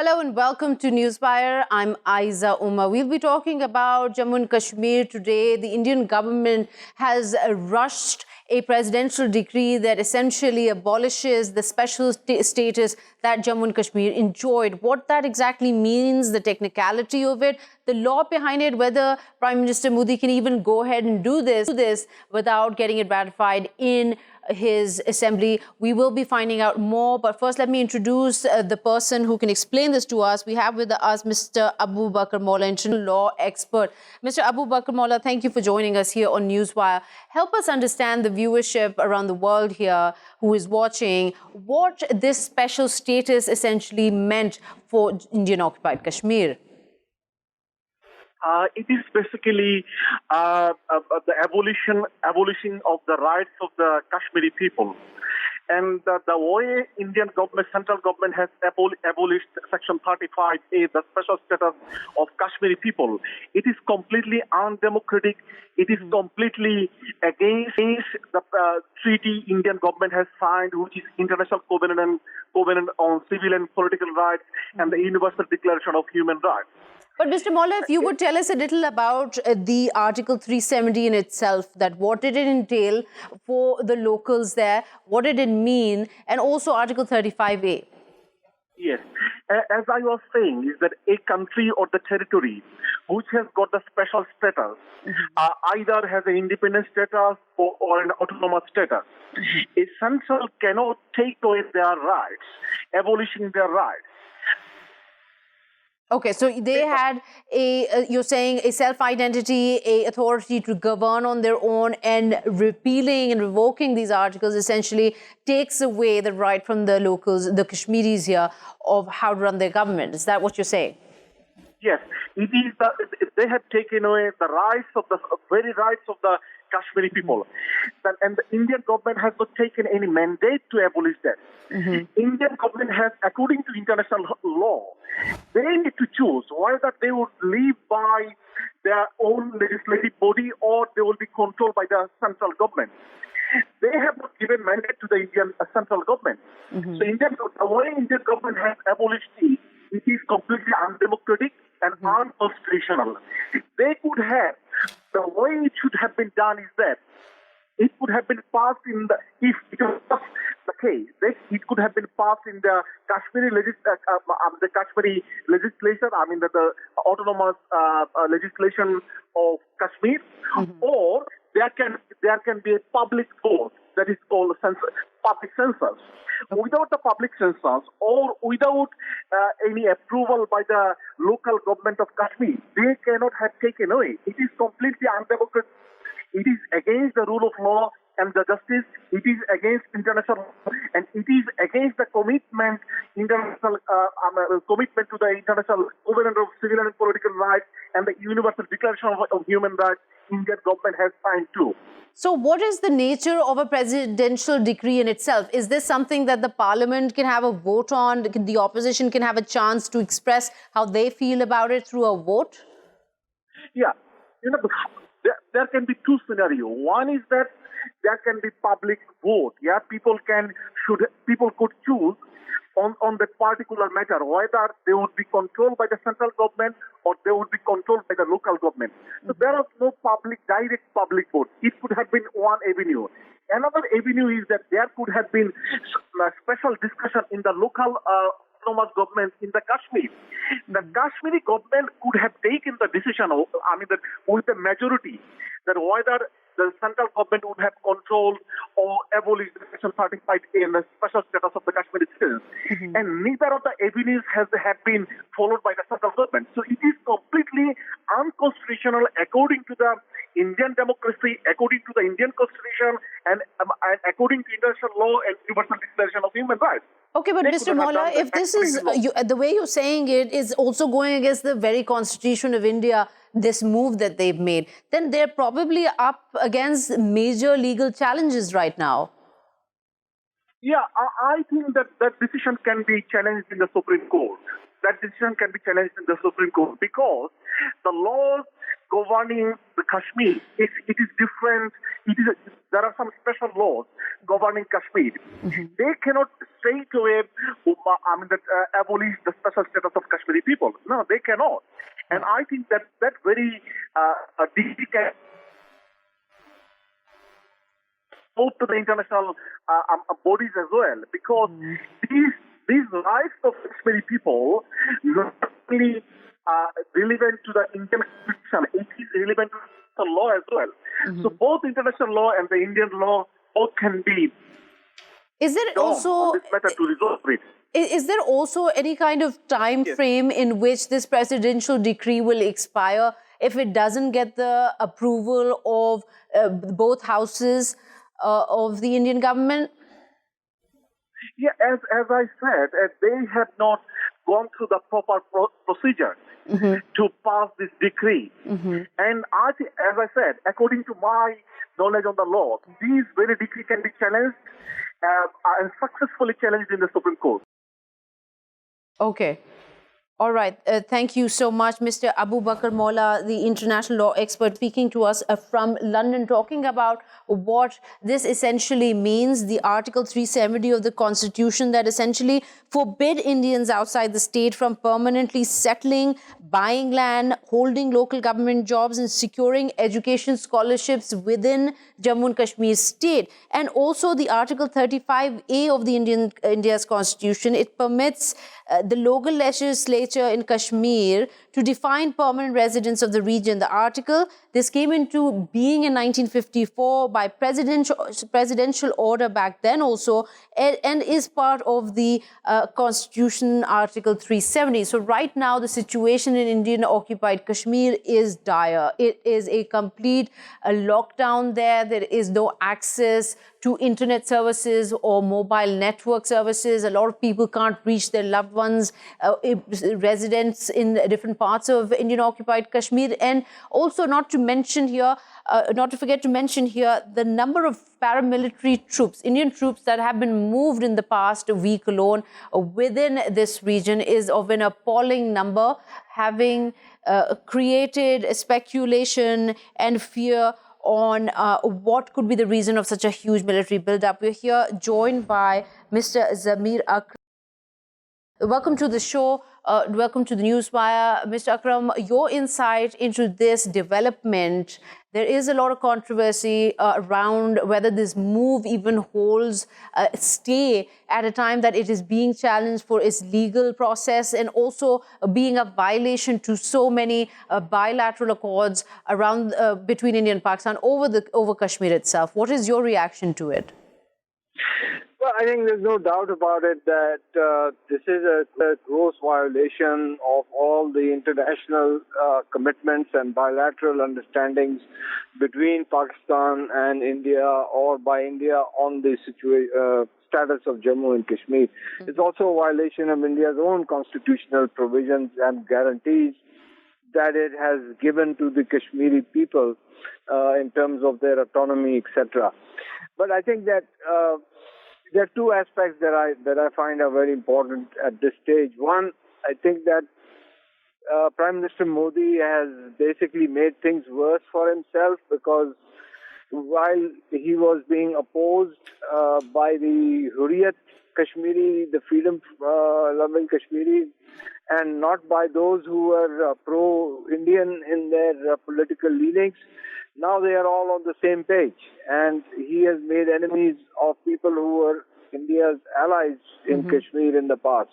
Hello and welcome to Newswire. I'm Ayza Omar. We'll be talking about Jammu and Kashmir today. The Indian government has rushed a presidential decree that essentially abolishes the special status that Jammu and Kashmir enjoyed. What that exactly means, the technicality of it, the law behind it, whether Prime Minister Modi can even go ahead and do this without getting it ratified in his assembly. We will be finding out more. But first, let me introduce the person who can explain this to us. We have with us Mr. Bakr Molla, international law expert. Mr. Bakr Molla, thank you for joining us here on Newswire. Help us understand the viewership around the world here who is watching what this special status essentially meant for Indian occupied Kashmir. It is basically the abolition of the rights of the Kashmiri people. And the way Indian government, central government has abolished Section 35A, the special status of Kashmiri people, it is completely undemocratic. It is completely against the treaty Indian government has signed, which is International Covenant on Civil and Political Rights and the Universal Declaration of Human Rights. But Mr. Molla, if you would tell us a little about the Article 370 in itself, that what did it entail for the locals there, what did it mean, and also Article 35A? Yes. As I was saying, is that a country or the territory which has got the special status either has an independent status or an autonomous status. A central cannot take away their rights, abolishing their rights. Okay, so they had you're saying a self-identity, a authority to govern on their own, and repealing and revoking these articles essentially takes away the right from the locals, the Kashmiris here, of how to run their government. Is that what you're saying? Yes, it is. They have taken away the rights of the very rights of the Kashmiri people, and the Indian government has not taken any mandate to abolish that. Indian government has, according to international law, they need to choose whether they would live by their own legislative body or they will be controlled by the central government. They have not given mandate to the Indian central government. So the way Indian government has abolished it is completely undemocratic and unconstitutional. They could have, the way it should have been done is that it could have been passed in the, if it was the case, it could have been passed in the Kashmiri legislation, the autonomous legislation of Kashmir, or there can be a public vote that is called public census. Without the public census or without any approval by the local government of Kashmir, they cannot have taken away. It is completely undemocratic. It is against the rule of law and the justice. It is against international law, and it is against the commitment to the International Covenant of Civil and Political Rights and the Universal Declaration of Human Rights. Indian government has signed too. So what is the nature of a presidential decree in itself? Is this something that the parliament can have a vote on? The opposition can have a chance to express how they feel about it through a vote? Yeah. There can be two scenarios. One is that there can be public vote. Yeah, people could choose on that particular matter, whether they would be controlled by the central government or they would be controlled by the local government. So there was no direct public vote. It could have been one avenue. Another avenue is that there could have been a special discussion in the local autonomous government in the Kashmir. The Kashmiri government could have taken the decision, that with the majority, that whether the central government would have controlled or abolished the Section 35A and the special status of the Kashmiri citizens. And neither of the avenues have been followed by the central government. So it is completely unconstitutional according to the Indian democracy, according to the Indian constitution, and according to international law and Universal Declaration of Human Rights. Okay, but Mr. Molla, if this is, the way you're saying it is also going against the very constitution of India, this move that they've made, then they're probably up against major legal challenges right now. Yeah, I think that decision can be challenged in the Supreme Court. that decision can be challenged in the Supreme Court because the laws governing the Kashmir, it is different. There are some special laws governing Kashmir. They cannot straight away abolish the special status of Kashmiri people. No, they cannot. And I think that very difficult both to the international bodies as well, because these lives of Kashmiri people not only relevant to the international, it is relevant to the law as well. So both international law and the Indian law both can be Is there done also on this matter to resolve it. Is there also any kind of time frame in which this presidential decree will expire if it doesn't get the approval of both houses of the Indian government? Yeah, as I said, they have not gone through the proper procedure to pass this decree. And as I said, according to my knowledge on the law, these very decree can be challenged and successfully challenged in the Supreme Court. Okay. All right. Thank you so much, Mr. Abu Bakr Molla, the international law expert, speaking to us from London, talking about what this essentially means, the Article 370 of the Constitution that essentially forbid Indians outside the state from permanently settling, buying land, holding local government jobs and securing education scholarships within Jammu and Kashmir state. And also the Article 35A of the India's Constitution, it permits the local legislature in Kashmir to define permanent residents of the region. The article, this came into being in 1954 by presidential order back then also, and is part of the Constitution Article 370. So right now the situation in Indian occupied Kashmir is dire. It is a complete lockdown there. There is no access to internet services or mobile network services. A lot of people can't reach their loved ones, residents in different parts of Indian occupied Kashmir. And also not to forget to mention here, the number of paramilitary troops, Indian troops that have been moved in the past week alone within this region is of an appalling number, having created speculation and fear on what could be the reason of such a huge military buildup. We're here joined by Mr. Zamir Akram. Welcome to the show. Welcome to the Newswire. Mr. Akram, your insight into this development. There is a lot of controversy around whether this move even holds stay at a time that it is being challenged for its legal process and also being a violation to so many bilateral accords around between India and Pakistan over Kashmir itself. What is your reaction to it? Well, I think there's no doubt about it that this is a gross violation of all the international commitments and bilateral understandings between Pakistan and India or by India on the status of Jammu and Kashmir. It's also a violation of India's own constitutional provisions and guarantees that it has given to the Kashmiri people in terms of their autonomy, etc. But I think that there are two aspects that I find are very important at this stage. One, I think that Prime Minister Modi has basically made things worse for himself, because while he was being opposed by the Hurriyat Kashmiri, the freedom-loving Kashmiris, and not by those who were pro-Indian in their political leanings, now they are all on the same page, and he has made enemies of people who were India's allies in Kashmir in the past.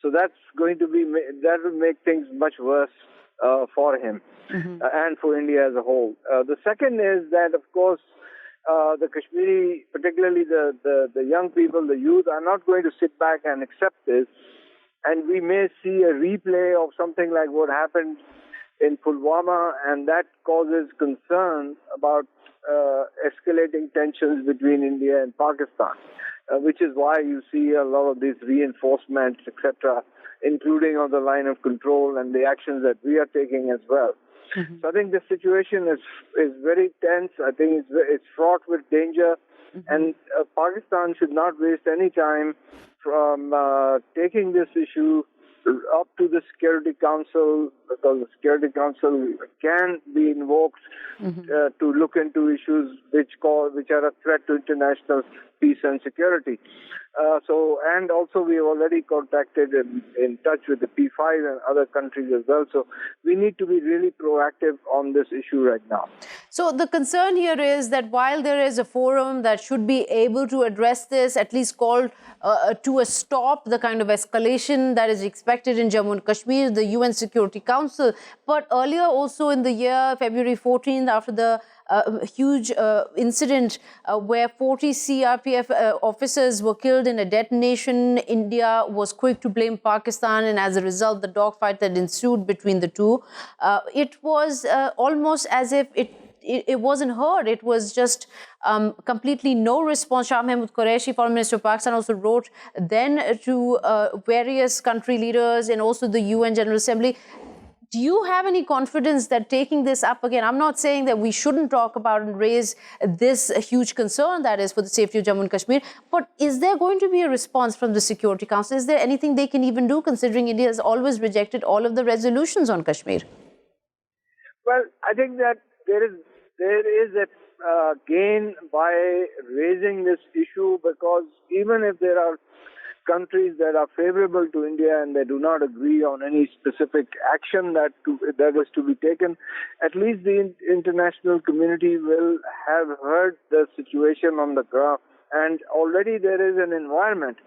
So that will make things much worse for him and for India as a whole. The second is that, of course, the Kashmiri, particularly the young people, the youth, are not going to sit back and accept this, and we may see a replay of something like what happened in Pulwama, and that causes concern about escalating tensions between India and Pakistan, which is why you see a lot of these reinforcements, etc., including on the line of control and the actions that we are taking as well. So I think the situation is very tense. I think it's fraught with danger, and Pakistan should not waste any time from taking this issue up to the Security Council, because the Security Council can be invoked to look into issues which are a threat to international peace and security. And also we have already contacted in touch with the P5 and other countries as well. So we need to be really proactive on this issue right now. So the concern here is that while there is a forum that should be able to address this, at least call to a stop the kind of escalation that is expected in Jammu and Kashmir, the UN Security Council. But earlier also in the year, February 14th, after the huge incident where 40 CRPF officers were killed in a detonation, India was quick to blame Pakistan, and as a result, the dogfight that ensued between the two, it was almost as if it wasn't heard. It was just completely no response. Shah Mahmood Qureshi, Foreign Minister of Pakistan, also wrote then to various country leaders and also the UN General Assembly. Do you have any confidence that taking this up again, I'm not saying that we shouldn't talk about and raise this huge concern that is for the safety of Jammu and Kashmir, but is there going to be a response from the Security Council? Is there anything they can even do, considering India has always rejected all of the resolutions on Kashmir? Well, I think that there is a gain by raising this issue, because even if there are countries that are favorable to India and they do not agree on any specific action that is to be taken, at least the international community will have heard the situation on the ground. And already there is an environment.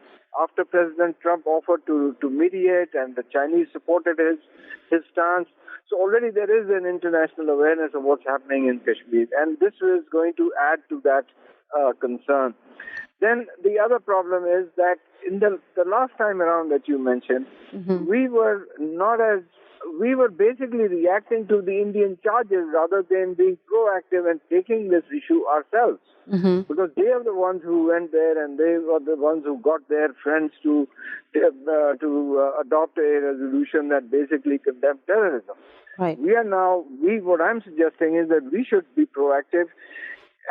After President Trump offered to mediate and the Chinese supported his stance, so already there is an international awareness of what's happening in Kashmir, and this is going to add to that concern. Then the other problem is that in the last time around that you mentioned, we were basically reacting to the Indian charges rather than being proactive and taking this issue ourselves. Because they are the ones who went there and they were the ones who got their friends to adopt a resolution that basically condemned terrorism. Right. What I'm suggesting is that we should be proactive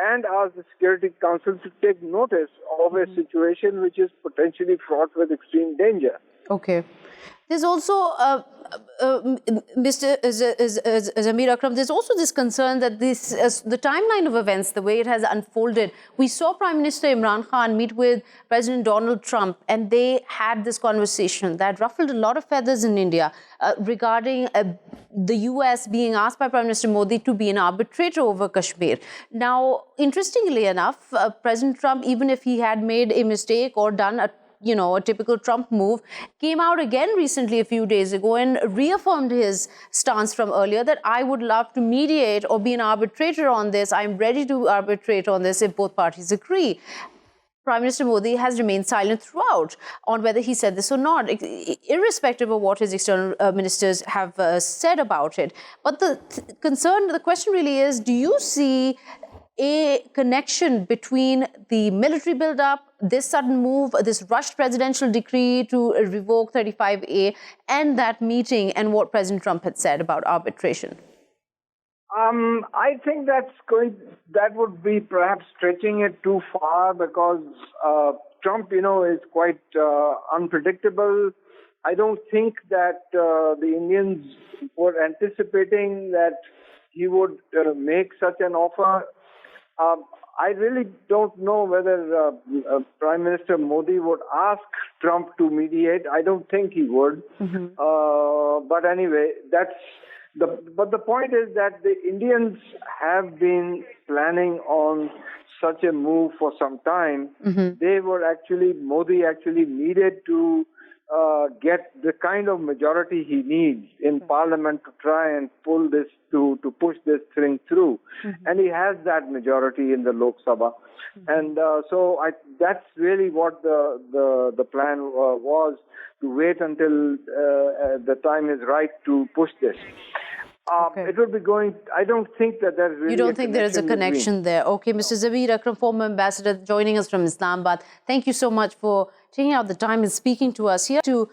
and ask the Security Council to take notice of a situation which is potentially fraught with extreme danger. Okay. There's also, Mr. Zamir Akram, there's also this concern that the timeline of events, the way it has unfolded, we saw Prime Minister Imran Khan meet with President Donald Trump, and they had this conversation that ruffled a lot of feathers in India regarding the US being asked by Prime Minister Modi to be an arbitrator over Kashmir. Now, interestingly enough, President Trump, even if he had made a mistake or done a typical Trump move, came out again recently a few days ago and reaffirmed his stance from earlier that I would love to mediate or be an arbitrator on this. I'm ready to arbitrate on this if both parties agree. Prime Minister Modi has remained silent throughout on whether he said this or not, irrespective of what his external ministers have said about it. But the question really is, do you see a connection between the military build-up, this sudden move, this rushed presidential decree to revoke 35A, and that meeting and what President Trump had said about arbitration? I think that would be perhaps stretching it too far, because Trump, is quite unpredictable. I don't think that the Indians were anticipating that he would make such an offer. I really don't know whether Prime Minister Modi would ask Trump to mediate. I don't think he would. But anyway, but the point is that the Indians have been planning on such a move for some time. Modi actually needed to get the kind of majority he needs in Parliament to try and pull this to push this thing through, and he has that majority in the Lok Sabha, and so that's really what the plan was, to wait until the time is right to push this. It will be going. I don't think that there's really. You don't think there is a connection there? Okay, Mr. Zamir Akram, former ambassador, joining us from Islamabad. Thank you so much for taking out the time and speaking to us here. To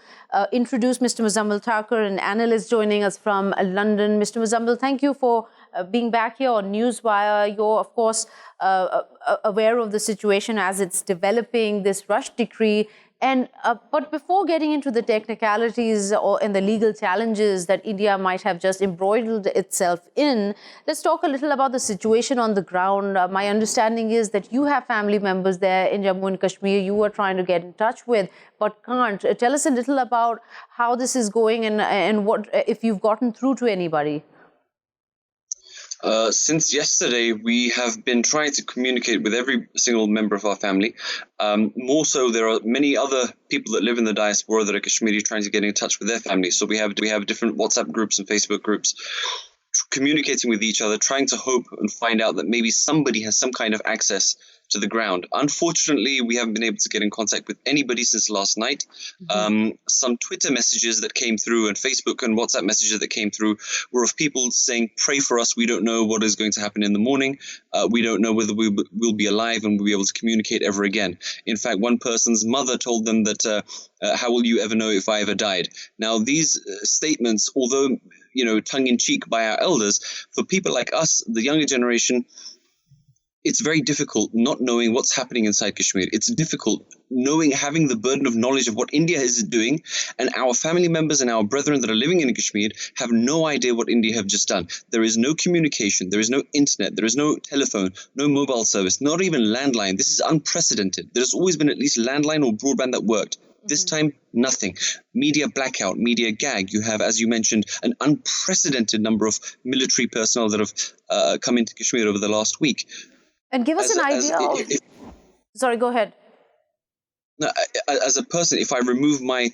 introduce Mr. Muzzammil Thakur, an analyst joining us from London. Mr. Muzzammil, thank you for being back here on Newswire. You're, of course, aware of the situation as it's developing, this rush decree. And but before getting into the technicalities and the legal challenges that India might have just embroiled itself in, let's talk a little about the situation on the ground. My understanding is that you have family members there in Jammu and Kashmir you are trying to get in touch with, but can't. Tell us a little about how this is going and what if you've gotten through to anybody. Since yesterday, we have been trying to communicate with every single member of our family. More so, there are many other people that live in the diaspora that are Kashmiri trying to get in touch with their families. So we have different WhatsApp groups and Facebook groups communicating with each other, trying to hope and find out that maybe somebody has some kind of access to the ground. Unfortunately, we haven't been able to get in contact with anybody since last night. Some Twitter messages that came through and Facebook and WhatsApp messages that came through were of people saying, pray for us. We don't know what is going to happen in the morning. We don't know whether we'll be alive and we'll be able to communicate ever again. In fact, one person's mother told them that, how will you ever know if I ever died? Now, these statements, although, tongue-in-cheek by our elders, for people like us, the younger generation, it's very difficult not knowing what's happening inside Kashmir. It's difficult having the burden of knowledge of what India is doing, and our family members and our brethren that are living in Kashmir have no idea what India have just done. There is no communication, there is no internet, there is no telephone, no mobile service, not even landline. This is unprecedented. There's always been at least landline or broadband that worked. This time, nothing. Media blackout, media gag. You have, as you mentioned, an unprecedented number of military personnel that have come into Kashmir over the last week. And give us an idea of... Sorry, go ahead. As a person, if I remove my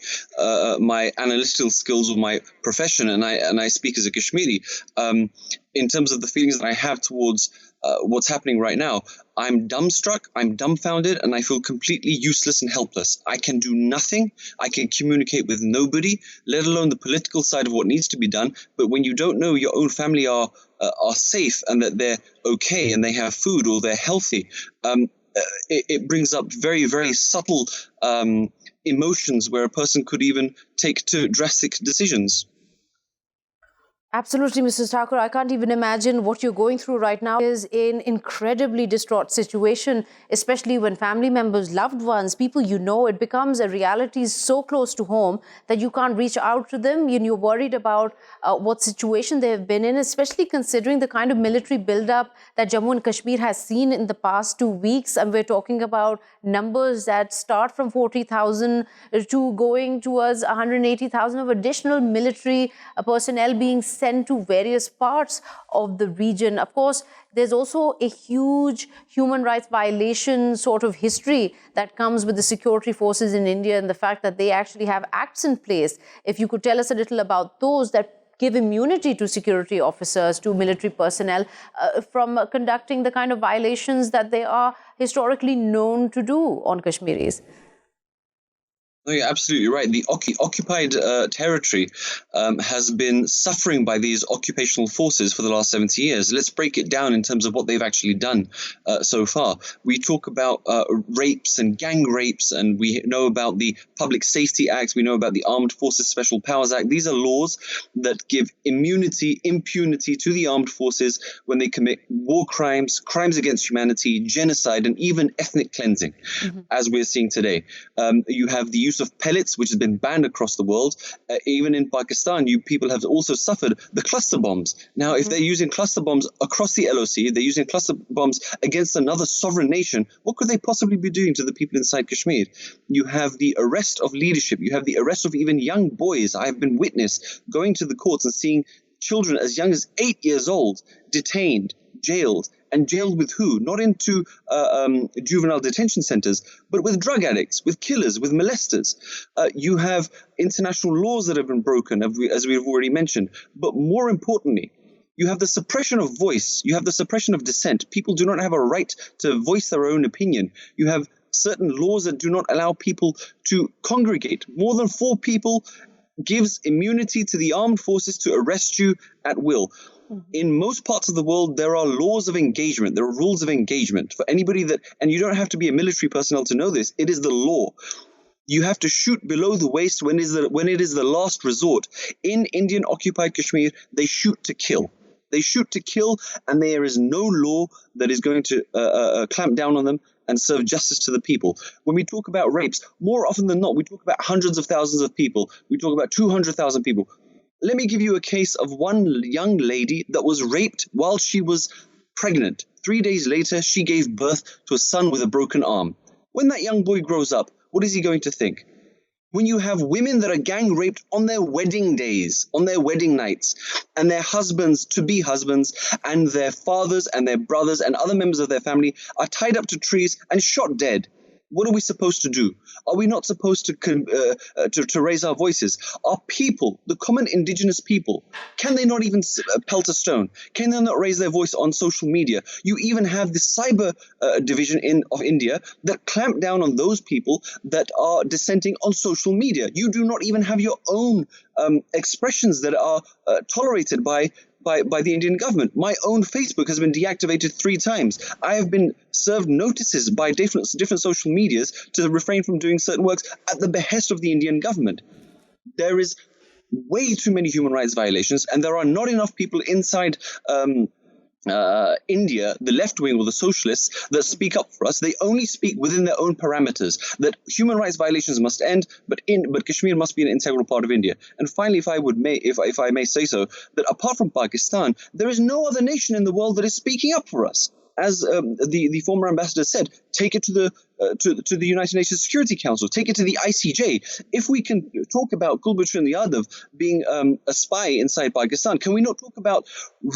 my analytical skills of my profession and I speak as a Kashmiri, in terms of the feelings that I have towards what's happening right now, I'm dumbstruck, I'm dumbfounded, and I feel completely useless and helpless. I can do nothing. I can communicate with nobody, let alone the political side of what needs to be done. But when you don't know your own family are safe and that they're okay and they have food or they're healthy, it brings up very, very subtle emotions where a person could even take to drastic decisions. Absolutely, Mrs. Thakur. I can't even imagine what you're going through right now. It is an incredibly distraught situation, especially when family members, loved ones, people you know, it becomes a reality so close to home that you can't reach out to them. You're worried about what situation they have been in, especially considering the kind of military buildup that Jammu and Kashmir has seen in the past 2 weeks. And we're talking about numbers that start from 40,000 to going towards 180,000 of additional military personnel being sent to various parts of the region. Of course, there's also a huge human rights violation sort of history that comes with the security forces in India and the fact that they actually have acts in place. If you could tell us a little about those that give immunity to security officers, to military personnel from conducting the kind of violations that they are historically known to do on Kashmiris. No, you're absolutely right. The occupied territory has been suffering by these occupational forces for the last 70 years. Let's break it down in terms of what they've actually done so far. We talk about rapes and gang rapes, and we know about the Public Safety Act. We know about the Armed Forces Special Powers Act. These are laws that give impunity to the armed forces when they commit war crimes, crimes against humanity, genocide, and even ethnic cleansing, as we're seeing today. You have the use of pellets, which has been banned across the world. Even in Pakistan, people have also suffered the cluster bombs. Now, if they're using cluster bombs across the LOC, they're using cluster bombs against another sovereign nation, what could they possibly be doing to the people inside Kashmir? You have the arrest of leadership. You have the arrest of even young boys. I have been witness going to the courts and seeing children as young as 8 years old detained, jailed. And jailed with who? Not into juvenile detention centers, but with drug addicts, with killers, with molesters. You have international laws that have been broken, as we've already mentioned. But more importantly, you have the suppression of voice. You have the suppression of dissent. People do not have a right to voice their own opinion. You have certain laws that do not allow people to congregate. More than 4 people gives immunity to the armed forces to arrest you at will. In most parts of the world, there are laws of engagement. There are rules of engagement for anybody and you don't have to be a military personnel to know this. It is the law. You have to shoot below the waist when it is the last resort. In Indian occupied Kashmir, they shoot to kill. They shoot to kill, and there is no law that is going to clamp down on them and serve justice to the people. When we talk about rapes, more often than not, we talk about hundreds of thousands of people. We talk about 200,000 people. Let me give you a case of one young lady that was raped while she was pregnant. 3 days later, she gave birth to a son with a broken arm. When that young boy grows up, what is he going to think? When you have women that are gang raped on their wedding days, on their wedding nights, and their husbands, to-be husbands, and their fathers and their brothers and other members of their family are tied up to trees and shot dead, what are we supposed to do? Are we not supposed to raise our voices? Our people, the common indigenous people, can they not even pelt a stone? Can they not raise their voice on social media? You even have the cyber division of India that clamp down on those people that are dissenting on social media. You do not even have your own expressions that are tolerated by the Indian government. My own Facebook has been deactivated 3 times. I have been served notices by different social medias to refrain from doing certain works at the behest of the Indian government. There is way too many human rights violations, and there are not enough people inside India, the left wing or the socialists, that speak up for us. They only speak within their own parameters, that human rights violations must end, but Kashmir must be an integral part of India. And finally, if I may say so, that apart from Pakistan, there is no other nation in the world that is speaking up for us. As the former ambassador said, take it to the United Nations Security Council, take it to the ICJ. If we can talk about Kulbhushan Yadav being a spy inside Pakistan, can we not talk about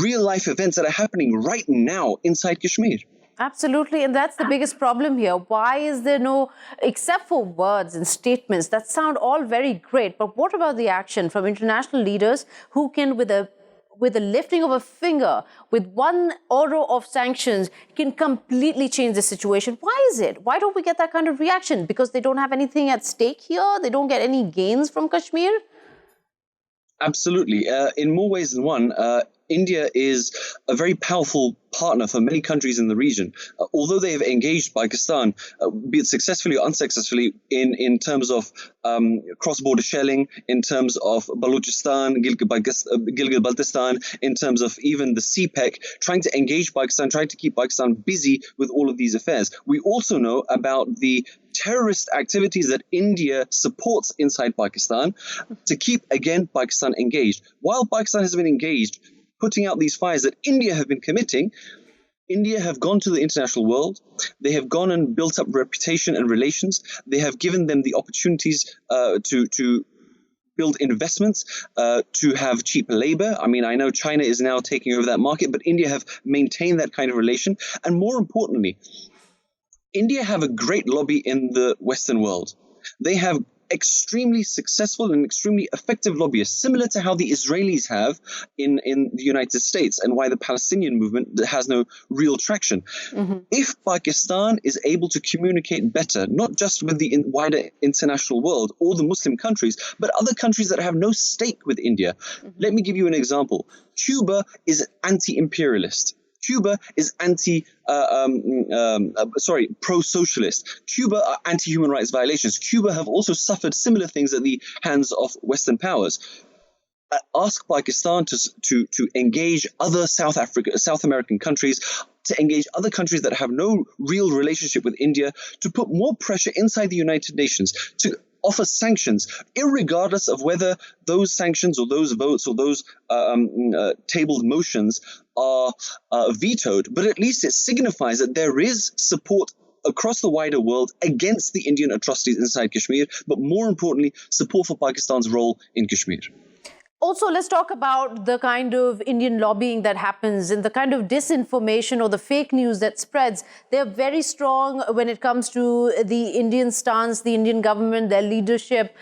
real life events that are happening right now inside Kashmir? Absolutely, and that's the biggest problem here. Why is there no, except for words and statements that sound all very great, but what about the action from international leaders who can, with the lifting of a finger, with one order of sanctions, can completely change the situation? Why is it? Why don't we get that kind of reaction? Because they don't have anything at stake here? They don't get any gains from Kashmir? Absolutely. In more ways than one, India is a very powerful partner for many countries in the region. Although they have engaged Pakistan, be it successfully or unsuccessfully, in terms of cross-border shelling, in terms of Balochistan, Gilgit-Baltistan, in terms of even the CPEC, trying to engage Pakistan, trying to keep Pakistan busy with all of these affairs. We also know about the terrorist activities that India supports inside Pakistan to keep, again, Pakistan engaged. While Pakistan has been engaged, putting out these fires that India have been committing, India have gone to the international world. They have gone and built up reputation and relations. They have given them the opportunities to build investments, to have cheap labor. I mean, I know China is now taking over that market, but India have maintained that kind of relation. And more importantly, India have a great lobby in the Western world. They have extremely successful and extremely effective lobbyists, similar to how the Israelis have in the United States, and why the Palestinian movement has no real traction. Mm-hmm. If Pakistan is able to communicate better, not just with the wider international world or the Muslim countries, but other countries that have no stake with India. Mm-hmm. Let me give you an example. Cuba is anti-imperialist. Cuba is pro-socialist. Cuba are anti-human rights violations. Cuba have also suffered similar things at the hands of Western powers. Ask Pakistan to engage other South American countries, to engage other countries that have no real relationship with India, to put more pressure inside the United Nations, to offer sanctions, irregardless of whether those sanctions or those votes or those tabled motions are vetoed. But at least it signifies that there is support across the wider world against the Indian atrocities inside Kashmir, but more importantly, support for Pakistan's role in Kashmir. Also, let's talk about the kind of Indian lobbying that happens and the kind of disinformation or the fake news that spreads. They're very strong when it comes to the Indian stance, the Indian government, their leadership.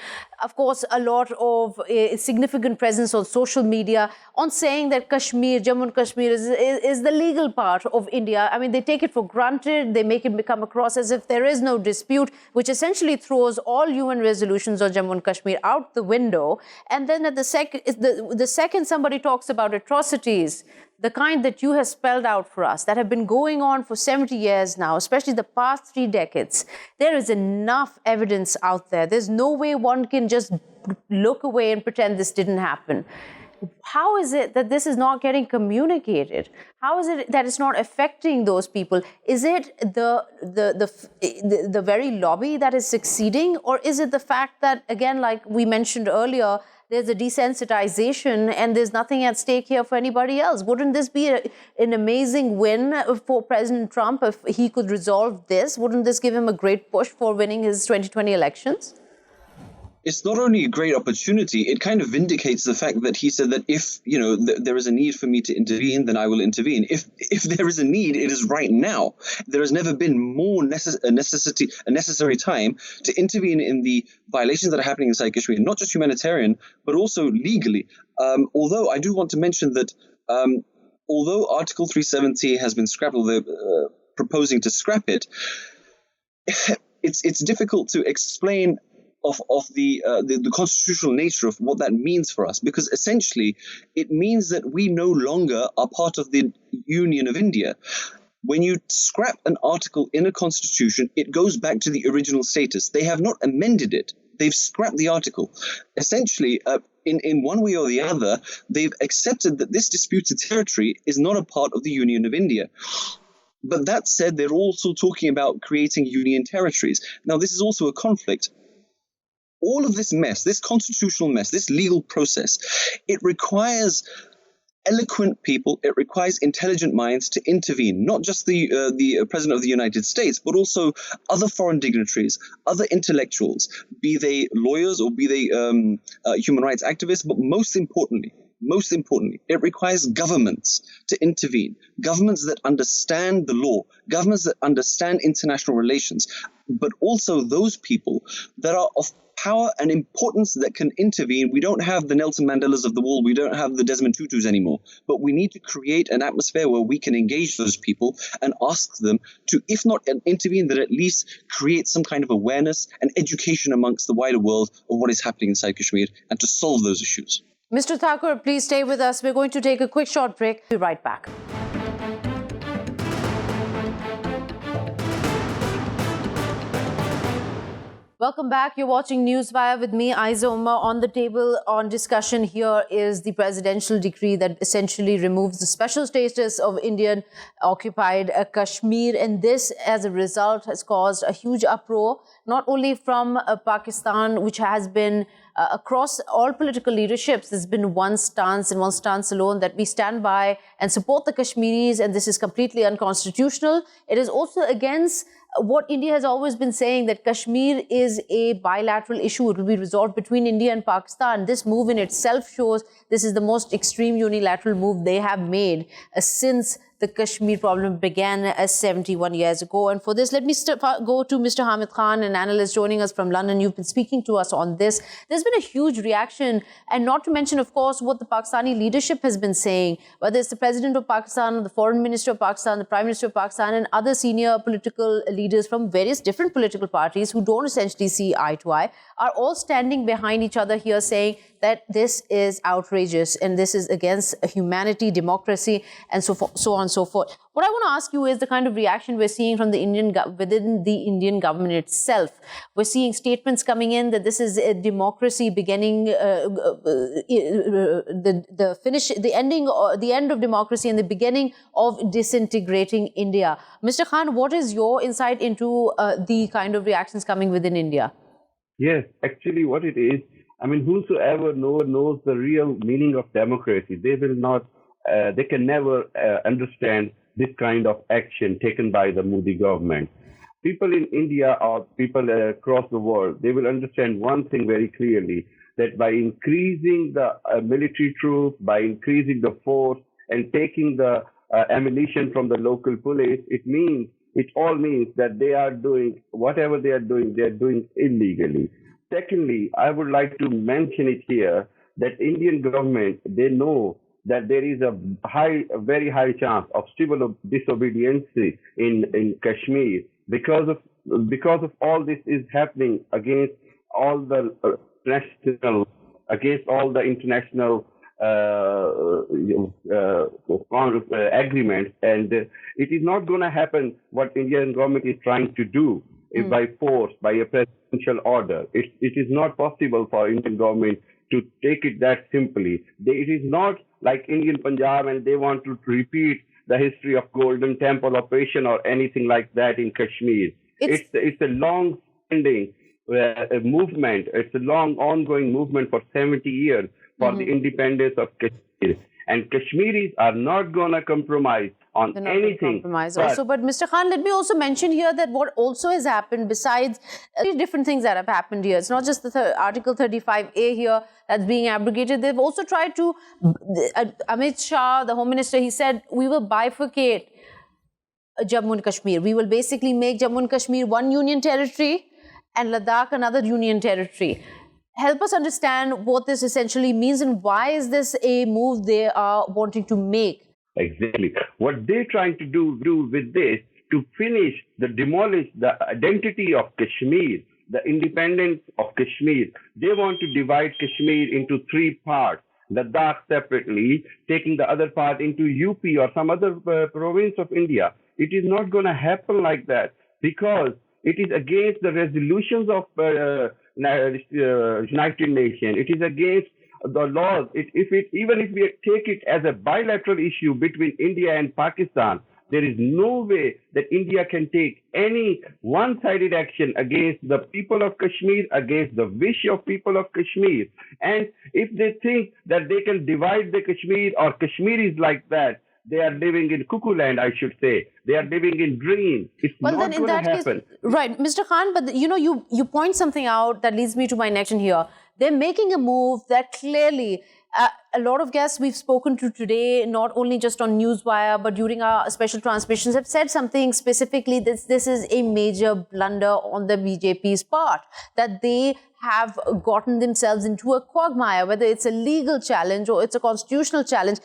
Of course, a lot of a significant presence on social media on saying that Kashmir, Jammu and Kashmir is the legal part of India. I mean, they take it for granted. They make it come across as if there is no dispute, which essentially throws all UN resolutions on Jammu and Kashmir out the window. And then at the second somebody talks about atrocities, the kind that you have spelled out for us, that have been going on for 70 years now, especially the past 3 decades, there is enough evidence out there. There's no way one can just look away and pretend this didn't happen. How is it that this is not getting communicated? How is it that it's not affecting those people? Is it the very lobby that is succeeding, or is it the fact that, again, like we mentioned earlier, there's a desensitization and there's nothing at stake here for anybody else? Wouldn't this be an amazing win for President Trump if he could resolve this? Wouldn't this give him a great push for winning his 2020 elections? It's not only a great opportunity, it kind of vindicates the fact that he said that if, there is a need for me to intervene, then I will intervene. If there is a need, it is right now. There has never been more a necessary time to intervene in the violations that are happening inside Kashmir, not just humanitarian, but also legally. Although I do want to mention that although Article 370 has been scrapped, or they're proposing to scrap it, it's difficult to explain of the constitutional nature of what that means for us, because essentially it means that we no longer are part of the Union of India. When you scrap an article in a constitution, it goes back to the original status. They have not amended it. They've scrapped the article. Essentially, in one way or the other, they've accepted that this disputed territory is not a part of the Union of India. But that said, they're also talking about creating union territories. Now, this is also a conflict. All of this mess, this constitutional mess, this legal process, it requires eloquent people, it requires intelligent minds to intervene, not just the President of the United States, but also other foreign dignitaries, other intellectuals, be they lawyers or be they human rights activists, but most importantly, it requires governments to intervene, governments that understand the law, governments that understand international relations, but also those people that are of power and importance that can intervene. We don't have the Nelson Mandelas of the world. We don't have the Desmond Tutus anymore. But we need to create an atmosphere where we can engage those people and ask them to, if not intervene, then at least create some kind of awareness and education amongst the wider world of what is happening inside Kashmir and to solve those issues. Mr. Thakur, please stay with us. We're going to take a quick short break. We'll be right back. Welcome back. You're watching Newswire with me, Ayza Omar. On the table on discussion here is the presidential decree that essentially removes the special status of Indian occupied Kashmir. And this, as a result, has caused a huge uproar, not only from Pakistan, which has been across all political leaderships. There's been one stance and one stance alone, that we stand by and support the Kashmiris, and this is completely unconstitutional. It is also against what India has always been saying, that Kashmir is a bilateral issue. It will be resolved between India and Pakistan. This move in itself shows this is the most extreme unilateral move they have made since the Kashmir problem began 71 years ago. And for this, let me go to Mr. Hamid Khan, an analyst joining us from London. You've been speaking to us on this. There's been a huge reaction, and not to mention, of course, what the Pakistani leadership has been saying, whether it's the President of Pakistan, the Foreign Minister of Pakistan, the Prime Minister of Pakistan, and other senior political leaders from various different political parties who don't essentially see eye to eye, are all standing behind each other here, saying that this is outrageous and this is against humanity, democracy, and so on and so forth. What I want to ask you is the kind of reaction we're seeing from the within the Indian government itself. We're seeing statements coming in that this is a democracy beginning, the end of democracy and the beginning of disintegrating India. Mr. Khan, what is your insight into the kind of reactions coming within India? Yes, actually what it is, I mean, whosoever knows the real meaning of democracy, they can never understand this kind of action taken by the Modi government. People in India or people across the world, they will understand one thing very clearly, that by increasing the military troops, by increasing the force and taking the ammunition from the local police, it all means that they are doing whatever they are doing illegally. Secondly, I would like to mention it here that Indian government, they know that there is a very high chance of civil disobedience in Kashmir because of all this is happening against all the international agreements, and it is not going to happen what Indian government is trying to do by force, by a presidential order. It is not possible for Indian government to take it that simply. It is not like Indian Punjab and they want to repeat the history of Golden Temple operation or anything like that in Kashmir. It's a long-standing movement. It's a long ongoing movement for 70 years for the independence of Kashmir. And Kashmiris are not going to compromise on anything. But Mr. Khan, let me also mention here that what also has happened, besides different things that have happened here, it's not just the Article 35A here that's being abrogated. They've also tried to, Amit Shah, the Home Minister, he said, we will bifurcate Jammu and Kashmir. We will basically make Jammu and Kashmir one union territory and Ladakh another union territory. Help us understand what this essentially means and why is this a move they are wanting to make? Exactly. What they're trying to do with this, to demolish the identity of Kashmir, the independence of Kashmir. They want to divide Kashmir into three parts. Ladakh separately, taking the other part into UP or some other province of India. It is not going to happen like that because it is against the resolutions of United Nations. It is against the laws. Even if we take it as a bilateral issue between India and Pakistan, there is no way that India can take any one-sided action against the people of Kashmir, against the wish of people of Kashmir. And if they think that they can divide the Kashmir or Kashmiris like that, they are living in cuckoo land, I should say. They are living in dreams. It's not going to happen. Right, Mr. Khan, but you point something out that leads me to my next one here. They're making a move that clearly, a lot of guests we've spoken to today, not only just on Newswire, but during our special transmissions, have said something specifically that this is a major blunder on the BJP's part, that they have gotten themselves into a quagmire, whether it's a legal challenge or it's a constitutional challenge.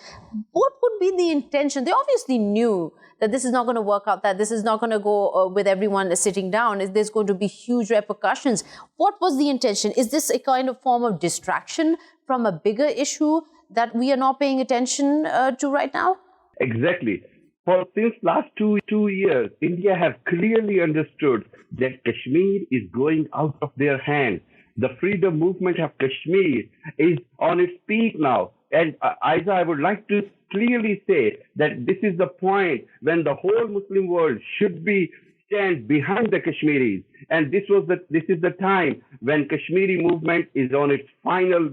What would be the intention? They obviously knew that this is not going to work out, that this is not going to go with everyone sitting down. There's going to be huge repercussions. What was the intention? Is this a kind of form of distraction from a bigger issue that we are not paying attention to right now? Exactly. Since last two years, India has clearly understood that Kashmir is going out of their hands. The freedom movement of Kashmir is on its peak now. And Ayza, I would like to clearly say that this is the point when the whole Muslim world should stand behind the Kashmiris. And this is the time when Kashmiri movement is on its final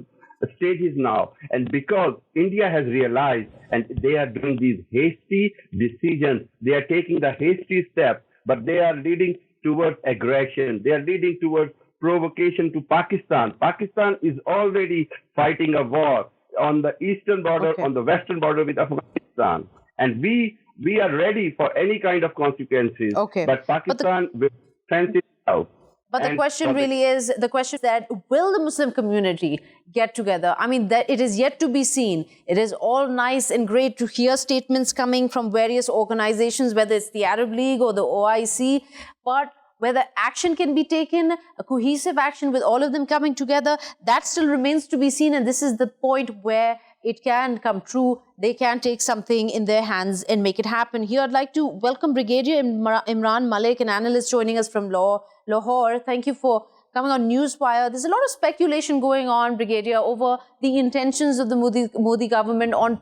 stages now. And because India has realized and they are doing these hasty decisions, they are taking the hasty steps, but they are leading towards aggression. They are leading towards provocation to Pakistan. Pakistan is already fighting a war on the eastern border, on the western border with Afghanistan. And we are ready for any kind of consequences. But Pakistan will fence it out. But the question really is, that will the Muslim community get together? I mean, that it is yet to be seen. It is all nice and great to hear statements coming from various organizations, whether it's the Arab League or the OIC, but whether action can be taken, a cohesive action with all of them coming together, that still remains to be seen. And this is the point where it can come true. They can take something in their hands and make it happen. Here, I'd like to welcome Brigadier Imran Malik, an analyst joining us from Lahore. Thank you for coming on Newswire. There's a lot of speculation going on, Brigadier, over the intentions of the Modi government on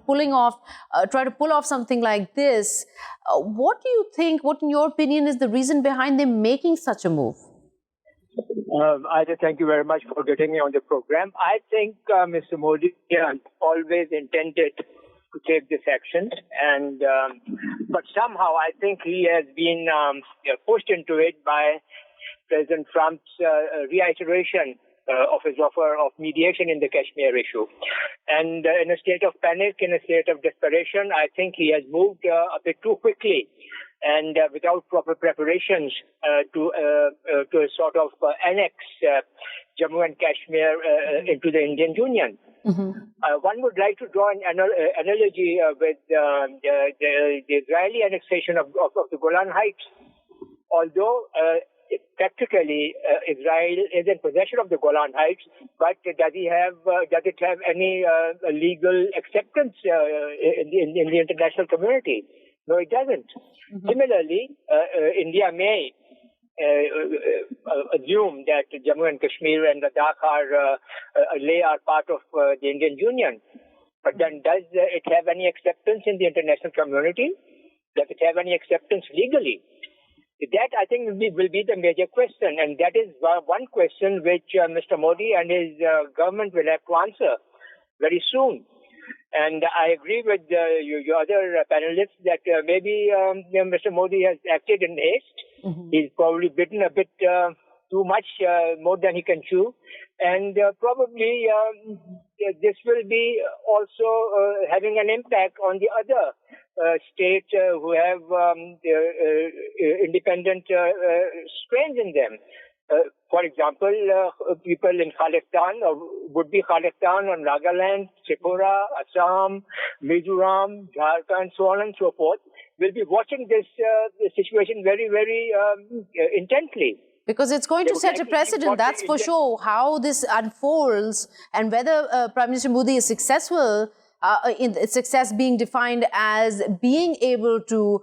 try to pull off something like this. What do you think, what in your opinion is the reason behind them making such a move? Ayza, thank you very much for getting me on the program. I think Mr. Modi always intended to take this action, but somehow I think he has been pushed into it by President Trump's reiteration of his offer of mediation in the Kashmir issue. And in a state of panic, in a state of desperation, I think he has moved a bit too quickly and without proper preparations to sort of annex Jammu and Kashmir into the Indian Union. One would like to draw an analogy with the Israeli annexation of the Golan Heights. Although practically Israel is in possession of the Golan Heights, but does it have any legal acceptance in the international community? No, it doesn't. Similarly, India may assume that Jammu and Kashmir and Ladakh are part of the Indian Union. But then does it have any acceptance in the international community? Does it have any acceptance legally? That, I think, will be the major question. And that is one question which Mr. Modi and his government will have to answer very soon. And I agree with your other panelists that maybe Mr. Modi has acted in haste. Mm-hmm. He's probably bitten a bit too much, more than he can chew. And probably this will be also having an impact on the other states who have independent strains in them. For example, people in Khalistan, would-be Khalistan on Nagaland, Tripura, Assam, Mizoram, Jharkhand, so on and so forth, will be watching this situation very, very intently. Because it's going to set a precedent, that's for sure, how this unfolds and whether Prime Minister Modi is successful, in success being defined as being able to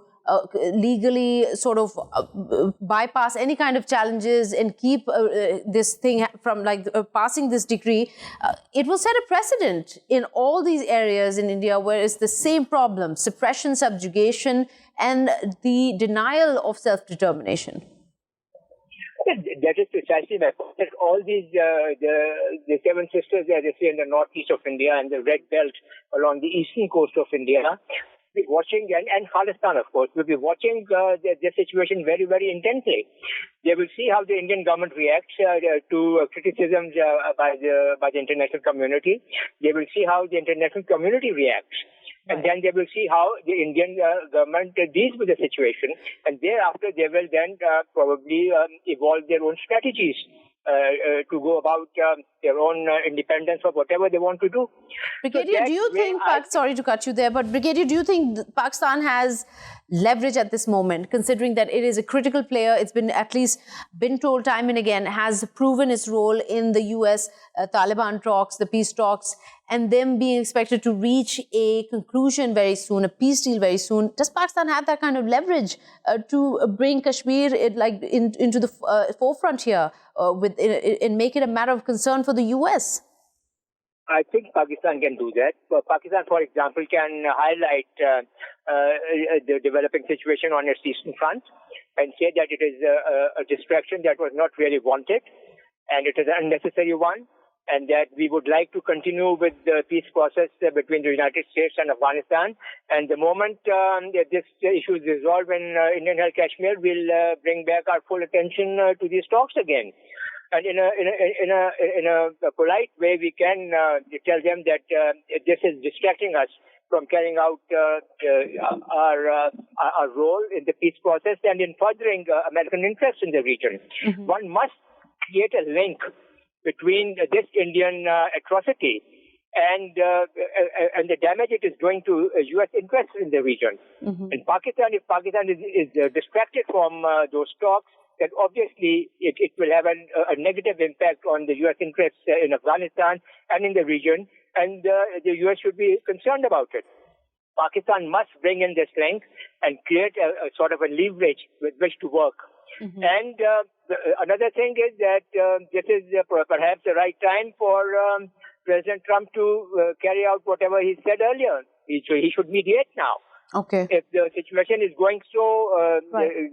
legally sort of bypass any kind of challenges and keep this thing from passing this decree. It will set a precedent in all these areas in India where it's the same problem: suppression, subjugation, and the denial of self-determination. That is precisely my point. All these, the seven sisters, as they say, in the northeast of India and the red belt along the eastern coast of India, be watching, and Khalistan, of course, will be watching the situation very, very intently. They will see how the Indian government reacts to criticisms by the international community. They will see how the international community reacts. And then they will see how the Indian government deals with the situation. And thereafter, they will then probably evolve their own strategies to go about their own independence or whatever they want to do. Brigadier, do you think, sorry to cut you there, but Brigadier, do you think Pakistan has leverage at this moment, considering that it is a critical player? It's been at least been told time and again, has proven its role in the US Taliban talks, the peace talks, and them being expected to reach a conclusion very soon, a peace deal very soon. Does Pakistan have that kind of leverage to bring Kashmir into the forefront here and make it a matter of concern for the US? I think Pakistan can do that. Pakistan, for example, can highlight the developing situation on its eastern front and say that it is a distraction that was not really wanted and it is an unnecessary one, and that we would like to continue with the peace process between the United States and Afghanistan. And the moment this issue is resolved in Indian-held Kashmir, we'll bring back our full attention to these talks again. And in a polite way, we can tell them that this is distracting us from carrying out our role in the peace process and in furthering American interests in the region. Mm-hmm. One must create a link between this Indian atrocity and the damage it is doing to U.S. interests in the region. Mm-hmm. In Pakistan, if Pakistan is distracted from those talks, then obviously it will have a negative impact on the U.S. interests in Afghanistan and in the region, and the U.S. should be concerned about it. Pakistan must bring in this link and create a sort of a leverage with which to work. Mm-hmm. And another thing is that this is perhaps the right time for President Trump to carry out whatever he said earlier. He should mediate now. Okay. If the situation is going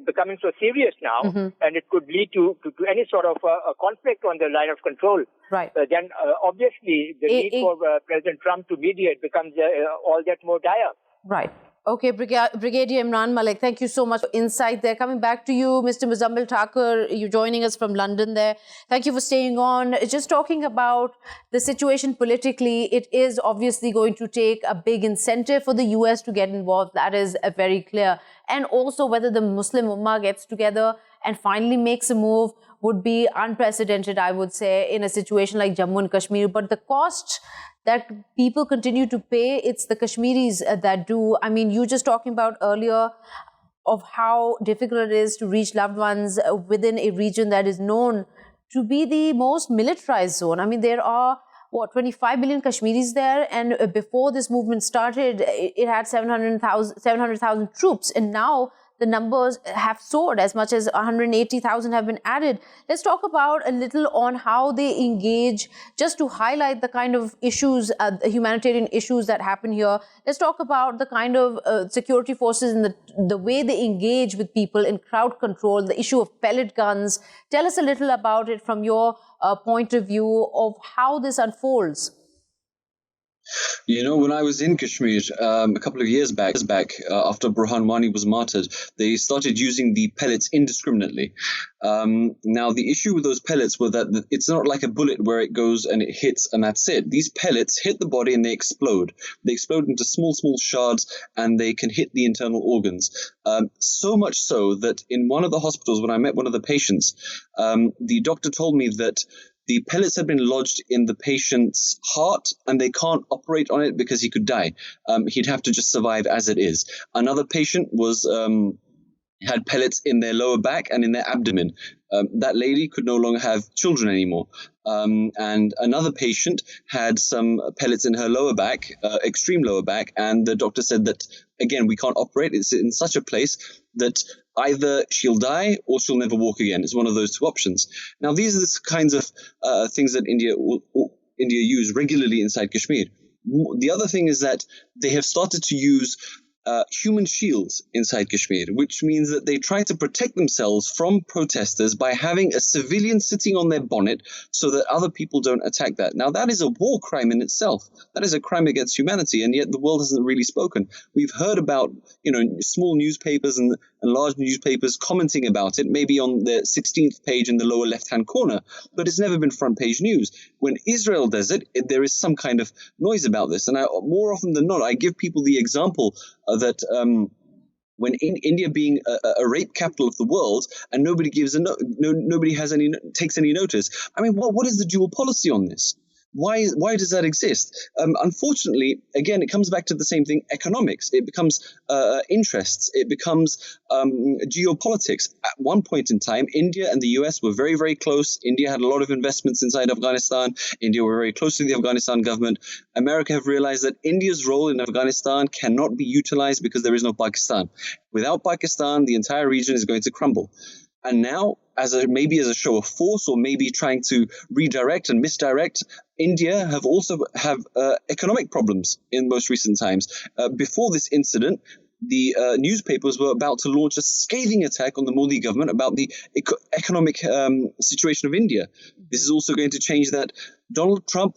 becoming so serious now, mm-hmm. and it could lead to any sort of a conflict on the line of control, right? Then obviously the need for President Trump to mediate becomes all that more dire. Right. Okay, Brigadier Imran Malik, thank you so much for insight there. Coming back to you, Mr. Muzzammil Thakur, you're joining us from London there. Thank you for staying on. Just talking about the situation politically, it is obviously going to take a big incentive for the US to get involved. That is very clear. And also whether the Muslim Ummah gets together and finally makes a move would be unprecedented, I would say, in a situation like Jammu and Kashmir. But the cost that people continue to pay, it's the Kashmiris that do. I mean, you just talking about earlier of how difficult it is to reach loved ones within a region that is known to be the most militarized zone. I mean, there are, 25 million Kashmiris there, and before this movement started, it had 700,000 troops, and now the numbers have soared. As much as 180,000 have been added. Let's talk about a little on how they engage, just to highlight the kind of issues, humanitarian issues that happen here. Let's talk about the kind of security forces and the way they engage with people in crowd control, the issue of pellet guns. Tell us a little about it from your point of view of how this unfolds. You know, when I was in Kashmir a couple of years back, after Burhan Wani was martyred, they started using the pellets indiscriminately. Now, the issue with those pellets was that it's not like a bullet where it goes and it hits and that's it. These pellets hit the body and they explode. They explode into small shards and they can hit the internal organs. So much so that in one of the hospitals, when I met one of the patients, the doctor told me that the pellets had been lodged in the patient's heart and they can't operate on it because he could die. He'd have to just survive as it is. Another patient was had pellets in their lower back and in their abdomen. That lady could no longer have children anymore. And another patient had some pellets in her lower back, extreme lower back, and the doctor said that, again, we can't operate. It's in such a place that either she'll die or she'll never walk again. It's one of those two options. Now, these are the kinds of things that India use regularly inside Kashmir. The other thing is that they have started to use human shields inside Kashmir, which means that they try to protect themselves from protesters by having a civilian sitting on their bonnet so that other people don't attack that. Now, that is a war crime in itself. That is a crime against humanity, and yet the world hasn't really spoken. We've heard about, small newspapers and large newspapers commenting about it, maybe on the 16th page in the lower left-hand corner, but it's never been front-page news. When Israel does it, there is some kind of noise about this, and more often than not, I give people the example that when in India being a rape capital of the world and nobody takes any notice. I mean, what is the dual policy on this? Why does that exist? Unfortunately, again, it comes back to the same thing: economics. It becomes interests. It becomes geopolitics. At one point in time, India and the US were very, very close. India had a lot of investments inside Afghanistan. India were very close to the Afghanistan government. America have realized that India's role in Afghanistan cannot be utilized because there is no Pakistan. Without Pakistan, the entire region is going to crumble. And now, maybe as a show of force, or maybe trying to redirect and misdirect, India have economic problems in most recent times. Before this incident, the newspapers were about to launch a scathing attack on the Modi government about the economic situation of India. This is also going to change that. Donald Trump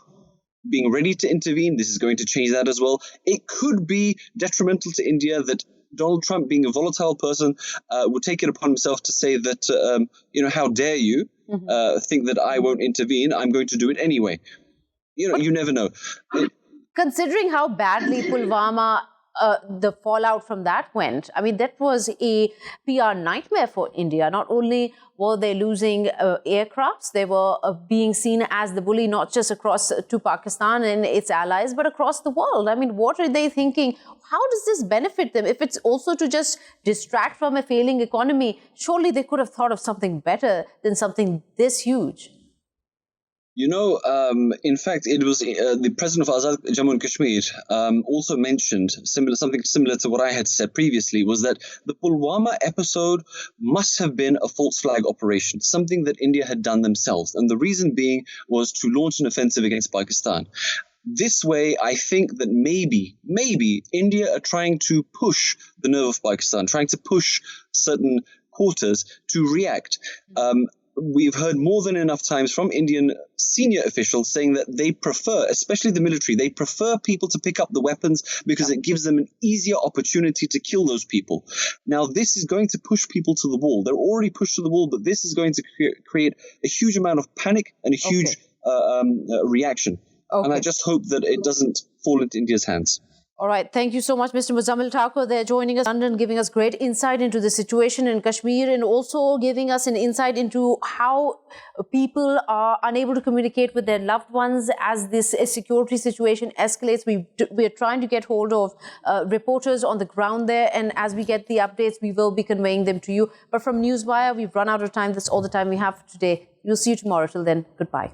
being ready to intervene, this is going to change that as well. It could be detrimental to India that Donald Trump, being a volatile person, would take it upon himself to say that, how dare you think that I won't intervene? I'm going to do it anyway. You never know. Considering how badly Pulwama, the fallout from that went, I mean, that was a PR nightmare for India. Not only were they losing aircrafts, they were being seen as the bully, not just across to Pakistan and its allies, but across the world. I mean, what are they thinking? How does this benefit them? If it's also to just distract from a failing economy, surely they could have thought of something better than something this huge. In fact, it was the president of Azad Jammu and Kashmir also mentioned something similar to what I had said previously, was that the Pulwama episode must have been a false flag operation, something that India had done themselves. And the reason being was to launch an offensive against Pakistan. This way, I think that maybe India are trying to push the nerve of Pakistan, trying to push certain quarters to react. We've heard more than enough times from Indian senior officials saying that they prefer, especially the military, they prefer people to pick up the weapons because it gives them an easier opportunity to kill those people. Now, this is going to push people to the wall. They're already pushed to the wall, but this is going to create a huge amount of panic and a huge reaction. Okay. And I just hope that it doesn't fall into India's hands. All right. Thank you so much, Mr. Muzzammil Thakur. They're joining us in London, giving us great insight into the situation in Kashmir and also giving us an insight into how people are unable to communicate with their loved ones as this security situation escalates. We are trying to get hold of reporters on the ground there, and as we get the updates, we will be conveying them to you. But from Newswire, we've run out of time. That's all the time we have for today. We'll see you tomorrow. Till then, goodbye.